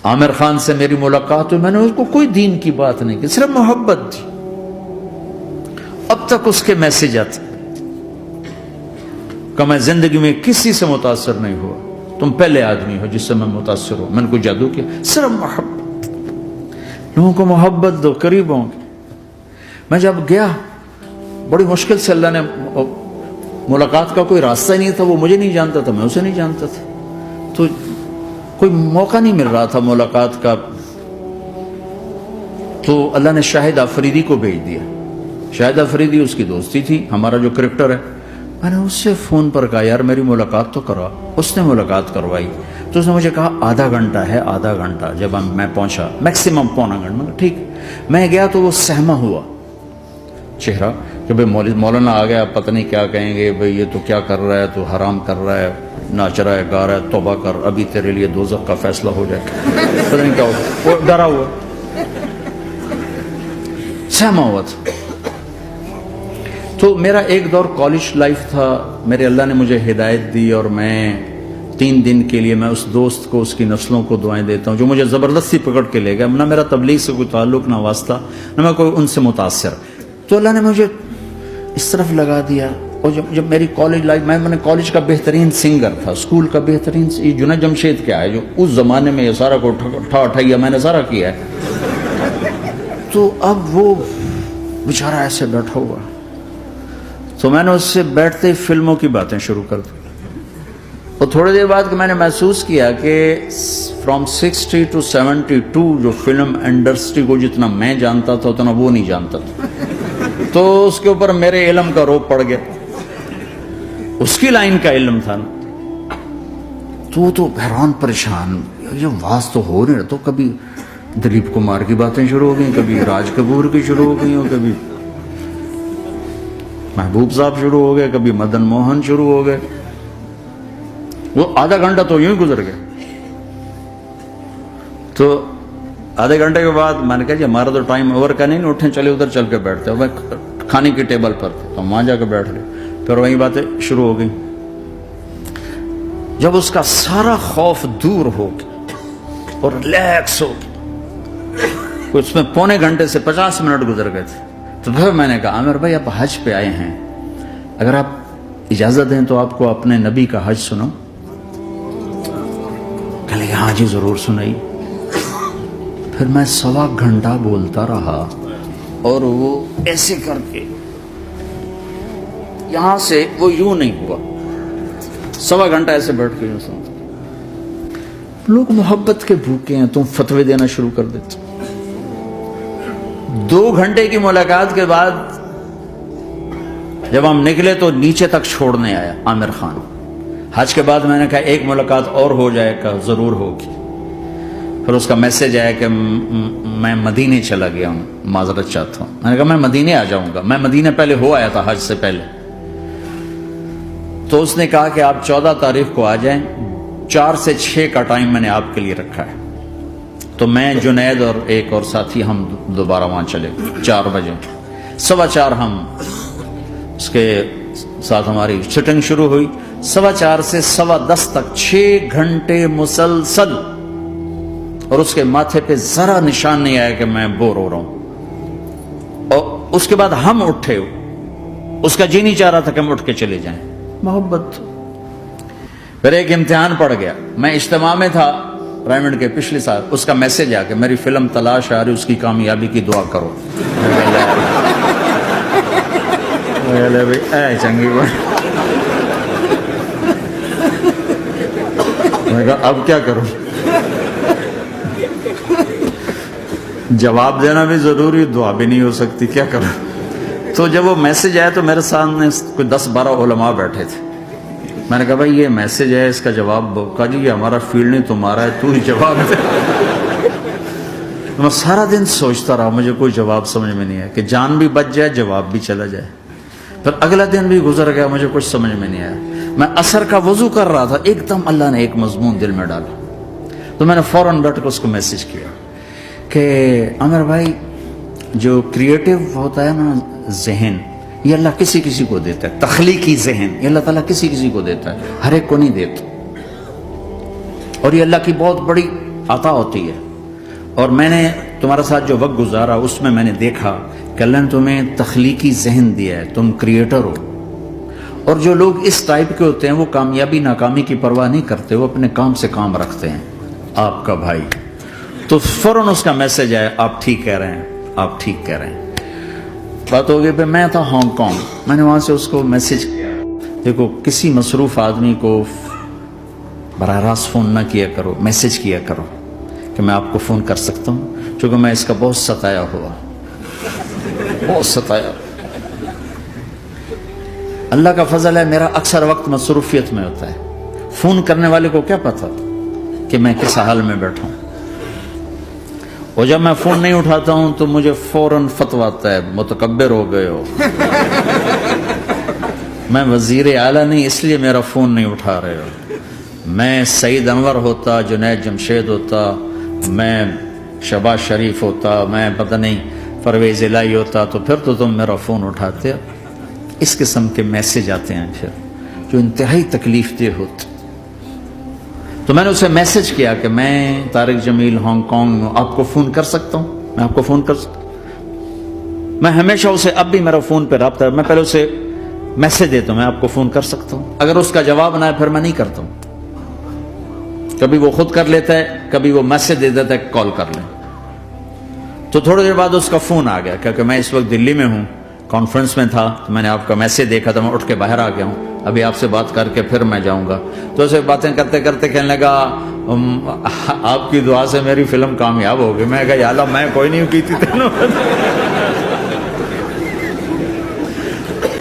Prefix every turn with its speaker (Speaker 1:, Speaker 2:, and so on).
Speaker 1: عامر خان سے میری ملاقات ہوئی، میں نے اس کو کوئی دین کی بات نہیں کی، صرف محبت تھی. اب تک اس کے میسج آتے کہ میں زندگی میں کسی سے متاثر نہیں ہوا، تم پہلے آدمی ہو جس سے میں متاثر ہوں. میں نے کوئی جادو کیا؟ صرف محبت. لوگوں کو محبت دو، قریب ہوں گے. میں جب گیا بڑی مشکل سے اللہ نے، ملاقات کا کوئی راستہ ہی نہیں تھا، وہ مجھے نہیں جانتا تھا، میں اسے نہیں جانتا تھا، تو کوئی موقع نہیں مل رہا تھا ملاقات کا. تو اللہ نے شاہد آفریدی کو بھیج دیا. شاہد آفریدی اس کی دوستی تھی، ہمارا جو کرکٹر ہے. میں نے اس سے فون پر کہا یار میری ملاقات تو کروا. اس نے ملاقات کروائی. تو اس نے مجھے کہا آدھا گھنٹہ ہے، آدھا گھنٹہ. جب میں پہنچا میکسیمم پونا گھنٹہ. ٹھیک. میں گیا تو وہ سہما ہوا چہرہ کہ بھئی مولانا آ گیا، پتہ نہیں کیا کہیں گے، بھئی یہ تو کیا کر رہا ہے، تو حرام کر رہا ہے، ناچ رہا ہے، گا رہا ہے، توبہ کر، ابھی تیرے لیے دوزخ کا فیصلہ ہو جائے. پتہ نہیں کیا ہوگا، وہ ڈرا ہوا سہما ہوا تھا. تو میرا ایک دور کالج لائف تھا. میرے اللہ نے مجھے ہدایت دی اور میں 3 دن کے لیے میں اس دوست کو، اس کی نسلوں کو دعائیں دیتا ہوں جو مجھے زبردستی پکڑ کے لے گیا. نہ میرا تبلیغ سے کوئی تعلق، نہ واسطہ، نہ میں کوئی ان سے متاثر. تو اللہ نے مجھے اس طرف لگا دیا. اور جب میری کالج لائف، میں نے کالج کا بہترین سنگر تھا، اسکول کا بہترین، یہ جنید جمشید کیا ہے جو اس زمانے میں یہ سارا کو اٹھایا میں نے سارا کیا ہے. تو اب وہ بیچارہ ایسے بیٹھا ہوا. تو میں نے اس سے بیٹھتے ہی فلموں کی باتیں شروع کر دی. اور تھوڑی دیر بعد میں نے محسوس کیا کہ فرام 60 to 72 جو فلم انڈسٹری کو جتنا میں جانتا تھا اتنا وہ نہیں جانتا تھا. تو اس کے اوپر میرے علم کا روپ پڑ گیا. اس کی لائن کا علم تھا نا. تو حیران پریشان، یہ واز تو ہو نہیں رہا. تو کبھی دلیپ کمار کی باتیں شروع ہو گئیں، کبھی راج کپور کی شروع ہو گئی، کبھی محبوب صاحب شروع ہو گئے، کبھی مدن موہن شروع ہو گئے. وہ آدھا گھنٹہ تو یوں ہی گزر گیا. تو آدھے گھنٹے کے بعد میں نے کہا جی ہمارا تو ٹائم اوور کا نہیں، اٹھیں چلے ادھر چل کے بیٹھتے ہیں. میں کھانے کی ٹیبل پر تھے تو ہم وہاں جا کے بیٹھ گئے. پھر وہی باتیں شروع ہو گئی. جب اس کا سارا خوف دور ہو گیا اور ریلیکس ہو گیا، اس میں پونے گھنٹے سے 50 منٹ گزر گئے تھے. تو پھر میں نے کہا عامر بھائی آپ حج پہ آئے ہیں، اگر آپ اجازت دیں تو آپ کو اپنے نبی کا حج سنو. کہ لے ہاں جی ضرور سنائی. پھر میں 1.25 گھنٹہ بولتا رہا اور وہ ایسے کر کے یہاں سے وہ یوں نہیں ہوا. 1.25 گھنٹہ ایسے بیٹھ کے یوں سنتا. لوگ محبت کے بھوکے ہیں، تم فتوے دینا شروع کر دیتے. 2 گھنٹے کی ملاقات کے بعد جب ہم نکلے تو نیچے تک چھوڑنے آیا عامر خان. حج کے بعد میں نے کہا ایک ملاقات اور ہو جائے گا، ضرور ہوگی. پھر اس کا میسج آیا کہ میں مدینے چلا گیا ہوں، معذرت چاہتا ہوں. میں نے کہا میں مدینے آ جاؤں گا. میں مدینے پہلے ہو آیا تھا حج سے پہلے. تو اس نے کہا کہ آپ 14 تاریخ کو آ جائیں، 4 سے 6 کا ٹائم میں نے آپ کے لیے رکھا ہے. تو میں، جنید اور ایک اور ساتھی ہم دوبارہ وہاں چلے. 4 بجے 4:15 ہم اس کے ساتھ ہماری شوٹنگ شروع ہوئی. 4:15 سے 10:15 تک 6 گھنٹے مسلسل. اور اس کے ماتھے پہ ذرا نشان نہیں آیا کہ میں بور ہو رہا ہوں. اور اس کے بعد ہم اٹھے، اس کا جی نہیں چاہ رہا تھا کہ ہم اٹھ کے چلے جائیں. محبت. پھر ایک امتحان پڑ گیا. میں اجتماع میں تھا پرائمٹ کے پچھلے سال. اس کا میسج آ کہ میری فلم تلاش آ رہی، اس کی کامیابی کی دعا کرو. اے چنگی بات. میں کہا اب کیا کروں؟ جواب دینا بھی ضروری، دعا بھی نہیں ہو سکتی، کیا کروں؟ تو جب وہ میسج آیا تو میرے سامنے کوئی 10-12 علماء بیٹھے تھے. میں نے کہا بھائی یہ میسج ہے، اس کا جواب. کہا جی یہ ہمارا فیلڈ نہیں تمہارا ہے، تو ہی جواب دے. میں سارا دن سوچتا رہا، مجھے کوئی جواب سمجھ میں نہیں آیا کہ جان بھی بچ جائے، جواب بھی چلا جائے. پھر اگلا دن بھی گزر گیا، مجھے کچھ سمجھ میں نہیں آیا. میں عصر کا وضو کر رہا تھا، ایک دم اللہ نے ایک مضمون دل میں ڈالا. تو میں نے فوراً بیٹھ کے اس کو میسج کیا کہ عامر بھائی جو کریٹو ہوتا ہے نا ذہن، یہ اللہ کسی کسی کو دیتا ہے. تخلیقی ذہن یہ اللہ تعالیٰ کسی کسی کو دیتا ہے، ہر ایک کو نہیں دیتا. اور یہ اللہ کی بہت بڑی عطا ہوتی ہے. اور میں نے تمہارے ساتھ جو وقت گزارا اس میں میں نے دیکھا کہ اللہ نے تمہیں تخلیقی ذہن دیا ہے، تم کریٹر ہو. اور جو لوگ اس ٹائپ کے ہوتے ہیں وہ کامیابی ناکامی کی پرواہ نہیں کرتے، وہ اپنے کام سے کام رکھتے ہیں. آپ کا بھائی تو فوراً اس کا میسج آیا، آپ ٹھیک کہہ رہے ہیں، آپ ٹھیک کہہ رہے ہیں. بات ہو گئی. پھر میں تھا ہانگ کانگ، میں نے وہاں سے اس کو میسج کیا. دیکھو کسی مصروف آدمی کو براہ راست فون نہ کیا کرو، میسج کیا کرو کہ میں آپ کو فون کر سکتا ہوں، چونکہ میں اس کا بہت ستایا ہوا، بہت ستایا. اللہ کا فضل ہے میرا اکثر وقت مصروفیت میں ہوتا ہے. فون کرنے والے کو کیا پتا کہ میں کس حال میں بیٹھا ہوں. اور جب میں فون نہیں اٹھاتا ہوں تو مجھے فوراً فتویٰ آتا ہے، متکبر ہو گئے ہو. میں وزیر اعلیٰ نہیں اس لیے میرا فون نہیں اٹھا رہے ہو. میں سعید انور ہوتا، جنید جمشید ہوتا، میں شہباز شریف ہوتا، میں پتہ نہیں پرویز الہی ہوتا، تو پھر تو تم میرا فون اٹھاتے. اس قسم کے میسج آتے ہیں پھر جو انتہائی تکلیف دہ ہوتے. تو میں نے اسے میسج کیا کہ میں طارق جمیل ہانگ کانگ آپ کو فون کر سکتا ہوں، میں آپ کو فون کر سکتا ہوں. میں ہمیشہ اسے، اب بھی میرا فون پہ رابطہ ہے، میں پہلے اسے میسج دیتا ہوں میں آپ کو فون کر سکتا ہوں. اگر اس کا جواب نہ ہے پھر میں نہیں کرتا ہوں. کبھی وہ خود کر لیتا ہے، کبھی وہ میسج دے دیتا ہے کال کر لیں. تو تھوڑی دیر بعد اس کا فون آ گیا کیونکہ میں اس وقت دلی میں ہوں، کانفرنس میں تھا. تو میں نے آپ کا میسج دیکھا تھا، میں اٹھ کے باہر آ گیا ہوں، ابھی آپ سے بات کر کے پھر میں جاؤں گا. تو اسے باتیں کرتے کرتے کہنے لگا آپ کی دعا سے میری فلم کامیاب ہو گئی. میں کہا یا اللہ میں کوئی نہیں کی تھی تینوں